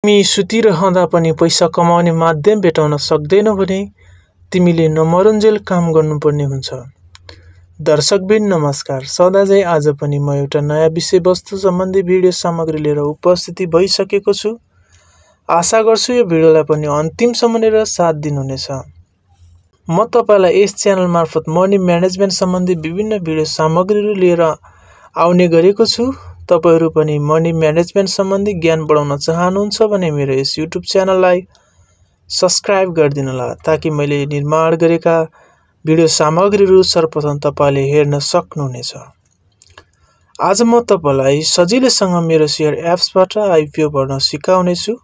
तिमी सुतिरहँदा पनि पैसा कमाउने माध्यम भेटाउन सक्दैनौ भने तिमीले नमरुन्जेल काम गर्नुपर्ने हुन्छ। दर्शकबिन नमस्कार, सदाझै आज पनि म एउटा नयाँ विषयवस्तु सम्बन्धी भिडियो सामग्री लिएर उपस्थिति भइसकेको छु। आशा गर्छु यो भिडियोलाई पनि अन्तिमसम्म हेरेर साथ दिनुहुनेछ। म तपाईलाई यस च्यानल मार्फत मनी म्यानेजमेन्ट सम्बन्धी विभिन्न भिडियो सामग्रीहरू लिएर आउने गरेको छु। तपाईहरु पनि मनी म्यानेजमेन्ट सम्बन्धी ज्ञान बढाउन चाहनुहुन्छ भने मेरो यस YouTube च्यानललाई सब्स्क्राइब गरिदिनुहोला ताकि मैले निर्माण गरेका भिडियो सामग्रीहरू सर्वप्रथम तपाईले हेर्न सक्नुहुनेछ। आज म तपाईलाई सजिलैसँग मेरो शेयर एप्सबाट आईपीओ भर्न सिकाउने छु।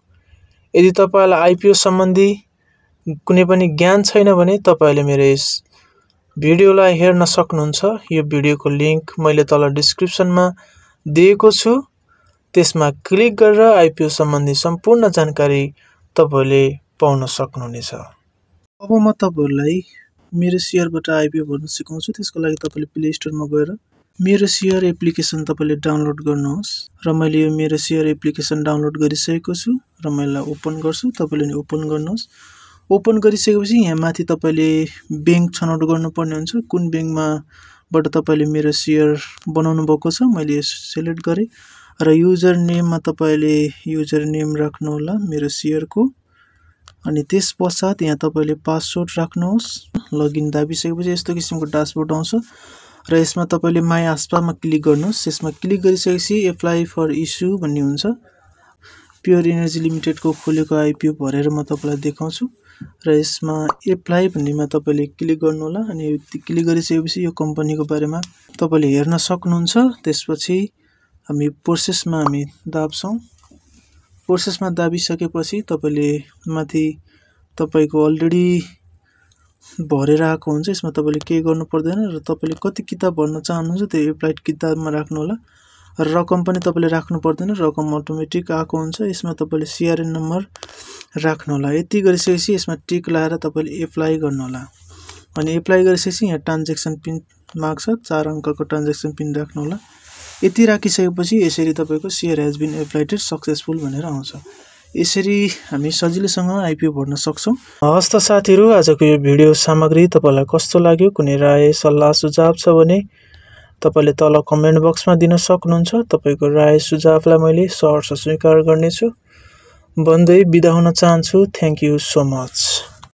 यदि तपाईलाई आईपीओ सम्बन्धी कुनै पनि ज्ञान छैन भने तपाईले मेरो यस भिडियोलाई हेर्न सक्नुहुन्छ। यो भिडियोको लिंक मैले तल डिस्क्रिप्सनमा दिएको छु, त्यसमा क्लिक गरेर आईपीओ सम्बन्धी सम्पूर्ण जानकारी तपाईले पाउन सक्नुहुनेछ। अब म तपाईहरुलाई मेरो शेयरबाट आईपीओ भर्न सिकाउँछु। त्यसको लागि तपाईले प्ले स्टोरमा गएर मेरो शेयर एप्लिकेसन तपाईले डाउनलोड गर्नुहोस् र मैले यो मेरो शेयर एप्लिकेसन डाउनलोड गरिसकेको छु र म यसलाई ओपन गर्छु। तपाईले नि ओपन गर्नुहोस्। ओपन गरिसकेपछि यहाँ माथि तपाईले बैंक छनौट गर्नुपर्ने हुन्छ। कुन बैंकमा बाट तपाईले मेरो शेयर बनाउनु भएको छ मैले सिलेक्ट गरे र युजर नेममा तपाईले युजर नेम राख्नु होला मेरो शेयरको। अनि त्यसपश्चात यहाँ तपाईले पासवर्ड राख्नुहोस्। लगइन दाबिसकेपछि यस्तो किसिमको डैशबोर्ड आउँछ र यसमा तपाईले माई आस्पामा क्लिक गर्नुहोस्। यसमा क्लिक गरिसकेपछि एप्लाई फर इस्यु भन्ने हुन्छ। प्योर एनर्जी लिमिटेड को खोलेको आईपीओ भरेर म तपाईलाई देखाउँछु र यसमा एप्लाई भन्नेमा तपाईले क्लिक गर्नु होला। अनि क्लिक गरिसकेपछि यो कम्पनीको बारेमा तपाईले हेर्न सक्नुहुन्छ। त्यसपछि हामी प्रोसेसमा दाब्छौं। प्रोसेसमा दाबिसकेपछि तपाईले माथि तपाईको अलरेडी भरेर आएको हुन्छ। यसमा तपाईले के गर्नु पर्दैन र तपाईले कति किताब भर्न चाहनुहुन्छ त्यो एप्लाइड किताबमा राख्नु होला। रकम पनि तपाईले राख्नु पर्दैन, रकम अटोमेटिक आएको हुन्छ। यसमा तपाईले सीआरएन नम्बर राख्नु होला। यति गरिसकेपछि यसमा टिक लगाएर तपाईले एप्लाई गर्नु होला। अनि एप्लाई गरिसकेपछि यहाँ ट्रान्ज्याक्सन पिन माग्छ, 4 अंकको ट्रान्ज्याक्सन पिन राख्नु होला। यति राखिसकेपछि यसरी तपाईको शेयर हैज बीन एप्लाइडेड सक्सेसफुल भनेर आउँछ। यसरी हामी सजिलैसँग आईपीओ भर्न सक्छौं। हस्त साथीहरु, आजको यो भिडियो सामग्री तपाईलाई कस्तो लाग्यो? कुनै राय सल्लाह सुझाव छ भने तपाईले तल कमेन्ट बक्समा दिन सक्नुहुन्छ। तपाईको राय सुझावलाई मैले सहर्ष स्वीकार गर्नेछु भन्दै बिदा हुन चाहन्छु। Thank you so much.